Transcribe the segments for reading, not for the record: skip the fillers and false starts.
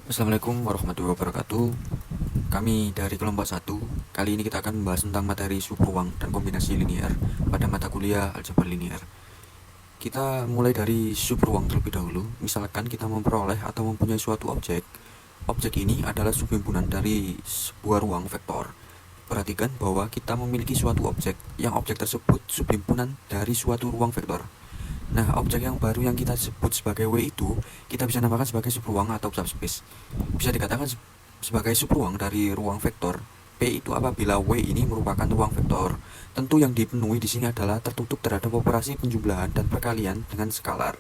Assalamualaikum warahmatullahi wabarakatuh. Kami dari kelompok 1. Kali ini kita akan membahas tentang materi subruang dan kombinasi linear pada mata kuliah aljabar linear. Kita mulai dari subruang terlebih dahulu. Misalkan kita memperoleh atau mempunyai suatu objek. Objek ini adalah subhimpunan dari sebuah ruang vektor. Perhatikan bahwa kita memiliki suatu objek, yang objek tersebut subhimpunan dari suatu ruang vektor. Nah, objek yang baru yang kita sebut sebagai W itu kita bisa namakan sebagai subruang atau subspace. Bisa dikatakan sebagai subruang dari ruang vektor P itu apabila W ini merupakan ruang vektor. Tentu yang dipenuhi di sini adalah tertutup terhadap operasi penjumlahan dan perkalian dengan skalar.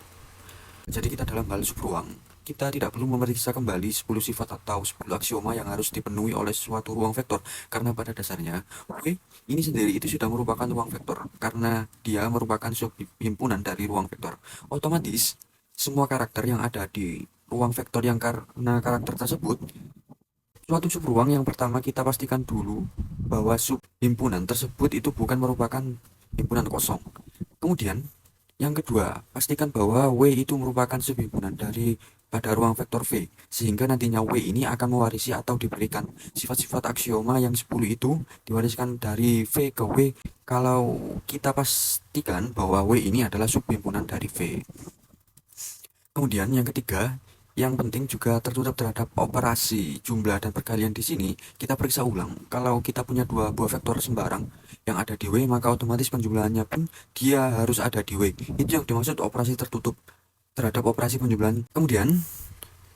Jadi kita dalam hal subruang, kita tidak perlu memeriksa kembali 10 sifat atau 10 aksioma yang harus dipenuhi oleh suatu ruang vektor, karena pada dasarnya W ini sendiri itu sudah merupakan ruang vektor karena dia merupakan subhimpunan dari ruang vektor. Otomatis semua karakter yang ada di ruang vektor yang karena karakter tersebut, suatu subruang yang pertama kita pastikan dulu bahwa subhimpunan tersebut itu bukan merupakan himpunan kosong. Kemudian yang kedua, pastikan bahwa W itu merupakan subhimpunan dari pada ruang vektor V, sehingga nantinya W ini akan mewarisi atau diberikan sifat-sifat aksioma yang 10 itu diwariskan dari V ke W kalau kita pastikan bahwa W ini adalah subhimpunan dari V. Kemudian yang ketiga, yang penting juga tertutup terhadap operasi jumlah dan perkalian di sini. Kita periksa ulang. Kalau kita punya dua buah vektor sembarang yang ada di W, maka otomatis penjumlahannya pun dia harus ada di W. Itu yang dimaksud operasi tertutup terhadap operasi penjumlahan. Kemudian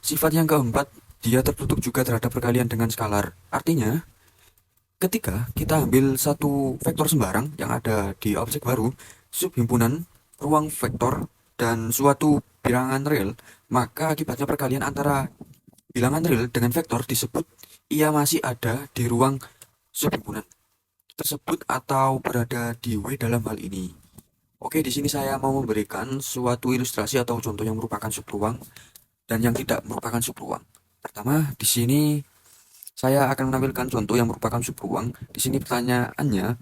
sifat yang keempat, dia tertutup juga terhadap perkalian dengan skalar. Artinya, ketika kita ambil satu vektor sembarang yang ada di objek baru, subhimpunan ruang vektor dan suatu bilangan real, maka akibatnya perkalian antara bilangan real dengan vektor disebut ia masih ada di ruang subhimpunan tersebut atau berada di W dalam hal ini. Oke, di sini saya mau memberikan suatu ilustrasi atau contoh yang merupakan subruang dan yang tidak merupakan subruang. Pertama, di sini saya akan menampilkan contoh yang merupakan subruang. Di sini pertanyaannya,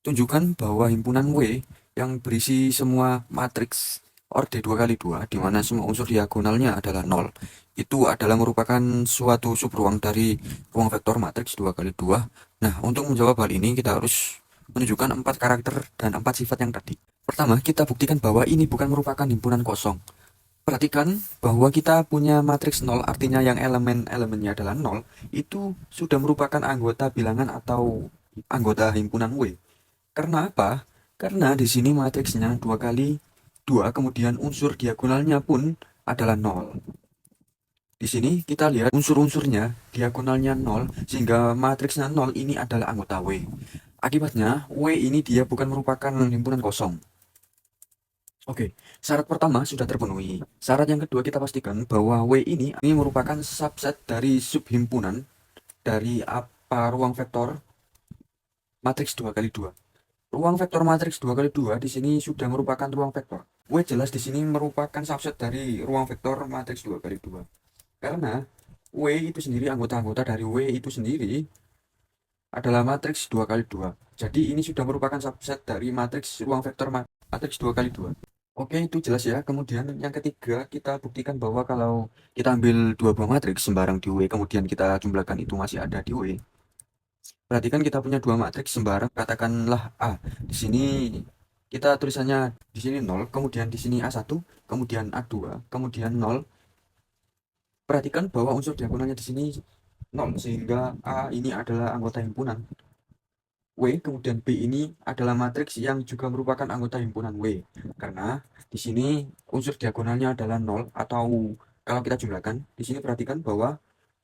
tunjukkan bahwa himpunan W yang berisi semua matriks orde 2 kali 2 di mana semua unsur diagonalnya adalah 0. Itu adalah merupakan suatu subruang dari ruang vektor matriks 2 kali 2. Nah, untuk menjawab hal ini kita harus menunjukkan 4 karakter dan 4 sifat yang tadi. Pertama, kita buktikan bahwa ini bukan merupakan himpunan kosong. Perhatikan bahwa kita punya matriks 0, artinya yang elemen-elemennya adalah 0, itu sudah merupakan anggota bilangan atau anggota himpunan W. Karena apa? Karena di sini matriksnya 2 kali 2, kemudian unsur diagonalnya pun adalah 0. Di sini kita lihat unsur-unsurnya diagonalnya 0, sehingga matriksnya 0 ini adalah anggota W. Akibatnya, W ini dia bukan merupakan himpunan kosong. Oke, syarat pertama sudah terpenuhi. Syarat yang kedua kita pastikan bahwa W ini merupakan subset dari subhimpunan dari apa ruang vektor matriks 2 kali 2. Ruang vektor matriks 2 kali 2 di sini sudah merupakan ruang vektor. W jelas di sini merupakan subset dari ruang vektor matriks 2 kali 2. Karena W itu sendiri, anggota-anggota dari W itu sendiri adalah matriks 2 kali 2. Jadi ini sudah merupakan subset dari matriks ruang vektor matriks 2 kali 2. Oke, itu jelas ya. Kemudian yang ketiga, kita buktikan bahwa kalau kita ambil dua buah matriks sembarang di W, kemudian kita jumlahkan itu masih ada di W. Perhatikan kita punya dua matriks sembarang, katakanlah A. Di sini kita tulisannya di sini 0, kemudian di sini A1, kemudian A2, kemudian 0. Perhatikan bahwa unsur diagonalnya di sini 0, sehingga A ini adalah anggota himpunan W, kemudian B ini adalah matriks yang juga merupakan anggota himpunan W. Karena di sini unsur diagonalnya adalah 0, atau kalau kita jumlahkan, di sini perhatikan bahwa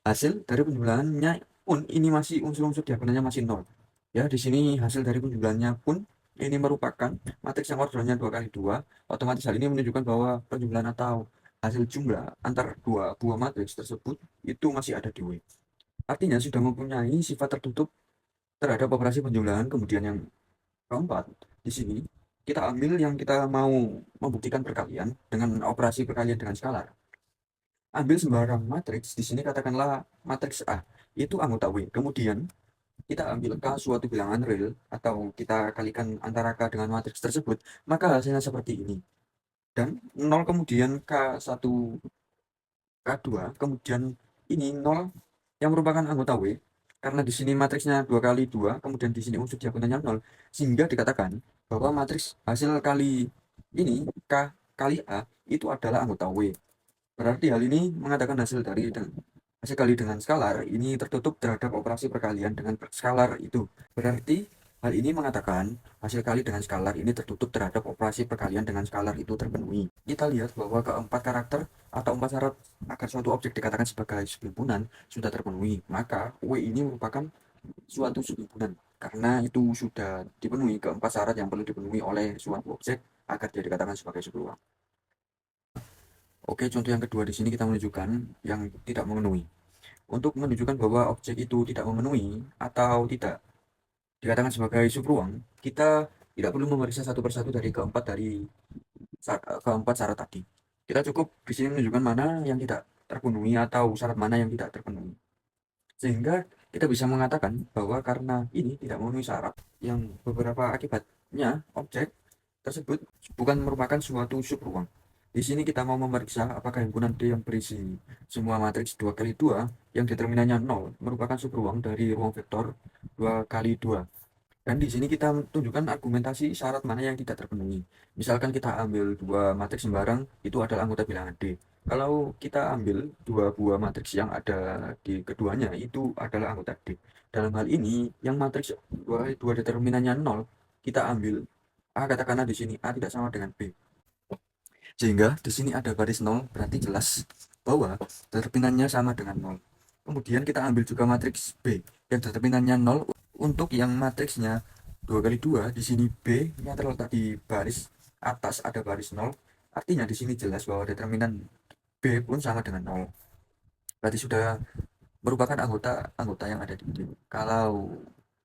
hasil dari penjumlahannya pun ini masih unsur-unsur diagonalnya masih 0. Ya, di sini hasil dari penjumlahannya pun ini merupakan matriks yang ordernya 2 kali 2. Otomatis hal ini menunjukkan bahwa penjumlahan atau hasil jumlah antar dua buah matriks tersebut itu masih ada di W. Artinya sudah mempunyai sifat tertutup terhadap operasi penjumlahan. Kemudian yang keempat, di sini kita ambil yang kita mau membuktikan perkalian dengan operasi perkalian dengan skalar. Ambil sembarang matriks, di sini katakanlah matriks A, itu anggota W. Kemudian kita ambil K suatu bilangan real, atau kita kalikan antara K dengan matriks tersebut, maka hasilnya seperti ini. Dan 0 kemudian K1, K2, kemudian ini 0 yang merupakan anggota W, karena di sini matriksnya 2 kali 2, kemudian di sini unsur diagonalnya 0, sehingga dikatakan bahwa matriks hasil kali ini K kali A itu adalah anggota W. Berarti hal ini mengatakan hasil kali dengan skalar ini tertutup terhadap operasi perkalian dengan skalar itu. Berarti hal ini mengatakan hasil kali dengan skalar ini tertutup terhadap operasi perkalian dengan skalar itu terpenuhi. Kita lihat bahwa keempat karakter atau empat syarat agar suatu objek dikatakan sebagai subhimpunan sudah terpenuhi. Maka W ini merupakan suatu subhimpunan. Karena itu sudah dipenuhi keempat syarat yang perlu dipenuhi oleh suatu objek agar dia dikatakan sebagai subruang. Oke, contoh yang kedua di sini kita menunjukkan yang tidak memenuhi. Untuk menunjukkan bahwa objek itu tidak memenuhi atau tidak dikatakan sebagai subruang, kita tidak perlu memeriksa satu persatu keempat syarat tadi. Kita cukup di sini menunjukkan mana yang tidak terpenuhi atau syarat mana yang tidak terpenuhi. Sehingga kita bisa mengatakan bahwa karena ini tidak memenuhi syarat yang beberapa akibatnya objek tersebut bukan merupakan suatu subruang. Di sini kita mau memeriksa apakah himpunan D yang berisi semua matriks 2 kali 2 yang determinannya 0 merupakan subruang dari ruang vektor 2 kali 2. Dan di sini kita tunjukkan argumentasi syarat mana yang tidak terpenuhi. Misalkan kita ambil dua matriks sembarang, itu adalah anggota bilangan D. Kalau kita ambil dua buah matriks yang ada di keduanya, itu adalah anggota D. Dalam hal ini, yang matriks dua determinannya 0, kita ambil A, katakanlah di sini A tidak sama dengan B. Sehingga di sini ada baris 0, berarti jelas bahwa determinannya sama dengan 0. Kemudian kita ambil juga matriks B yang determinannya 0 untuk yang matriksnya 2 kali 2, di sini B yang terletak di baris atas ada baris 0. Artinya di sini jelas bahwa determinan B pun sama dengan 0. Berarti sudah merupakan anggota yang ada di D. Kalau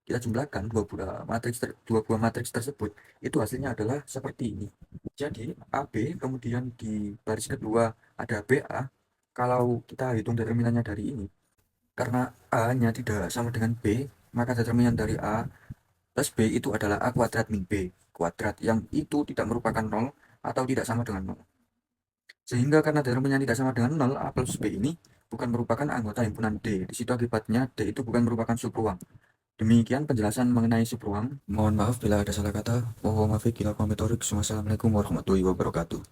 kita jumlahkan dua buah matriks tersebut, itu hasilnya adalah seperti ini. Jadi AB, kemudian di baris kedua ada BA. Kalau kita hitung determinannya dari ini, karena A-nya tidak sama dengan B, maka determinan dari A plus B itu adalah A kuadrat min B kuadrat, yang itu tidak merupakan 0 atau tidak sama dengan 0. Sehingga karena determinan tidak sama dengan 0, A plus B ini bukan merupakan anggota himpunan D. Di situ akibatnya D itu bukan merupakan subruang. Demikian penjelasan mengenai subruang. Mohon maaf bila ada salah kata. Wassalamualaikum warahmatullahi wabarakatuh.